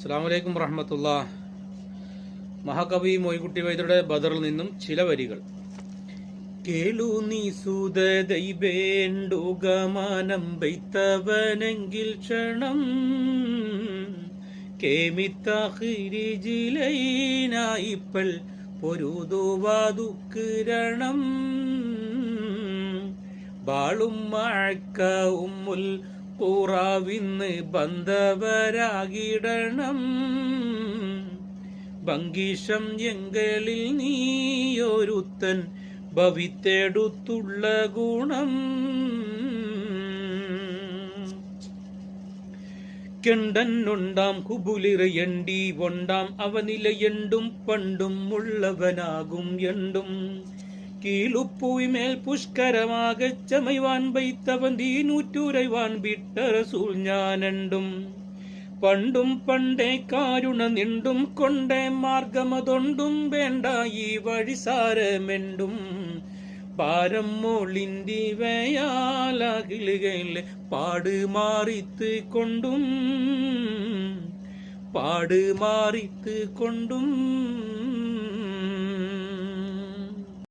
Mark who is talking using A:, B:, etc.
A: അസ്സലാമു അലൈക്കും വറഹ്മത്തുള്ളാഹ്. മഹാകവി മോയിൻകുട്ടി വൈദ്യരുടെ ബദറിൽ നിന്നും ചില വരികൾ. കേളു നീ സൂതദൈവേണ്ടുകമാനം വൈത്തവനെങ്കിൽ ക്ഷണം കേമിത്തഹിരിജിലൈനായിപ്പൽ പൊരുതുവാതുക്കിരണം ബാളും മഴക്ക ഉമ്മുൽ കൂറാവിന്ന് ബന്ധവരാകിടണം ഭംഗീഷം എങ്കലിൽ നീയൊരുത്തൻ ഭവിത്തെടുത്തുള്ള ഗുണം കെണ്ടന്നുണ്ടാം കുബുലിറയണ്ടി ഒണ്ടാം അവനിലയണ്ടും പണ്ടും ഉള്ളവനാകും എണ്ടും കീളുപ്പൂയ്മേൽ പുഷ്കരമാകച്ചമൈവാൻ വൈത്തവൻ തീനൂറ്റുരൈവാൻ വിട്ട റസൂൽ ഞാനെണ്ടും പണ്ടും പണ്ടേ കാരുണ നിണ്ടും കൊണ്ടേ മാർഗമതൊണ്ടും വേണ്ട ഈ വഴിസാരമെണ്ടും പാരം മോളിന്തിവയാലകിലുകയിലെ പാട് മാറിത്ത് കൊണ്ടും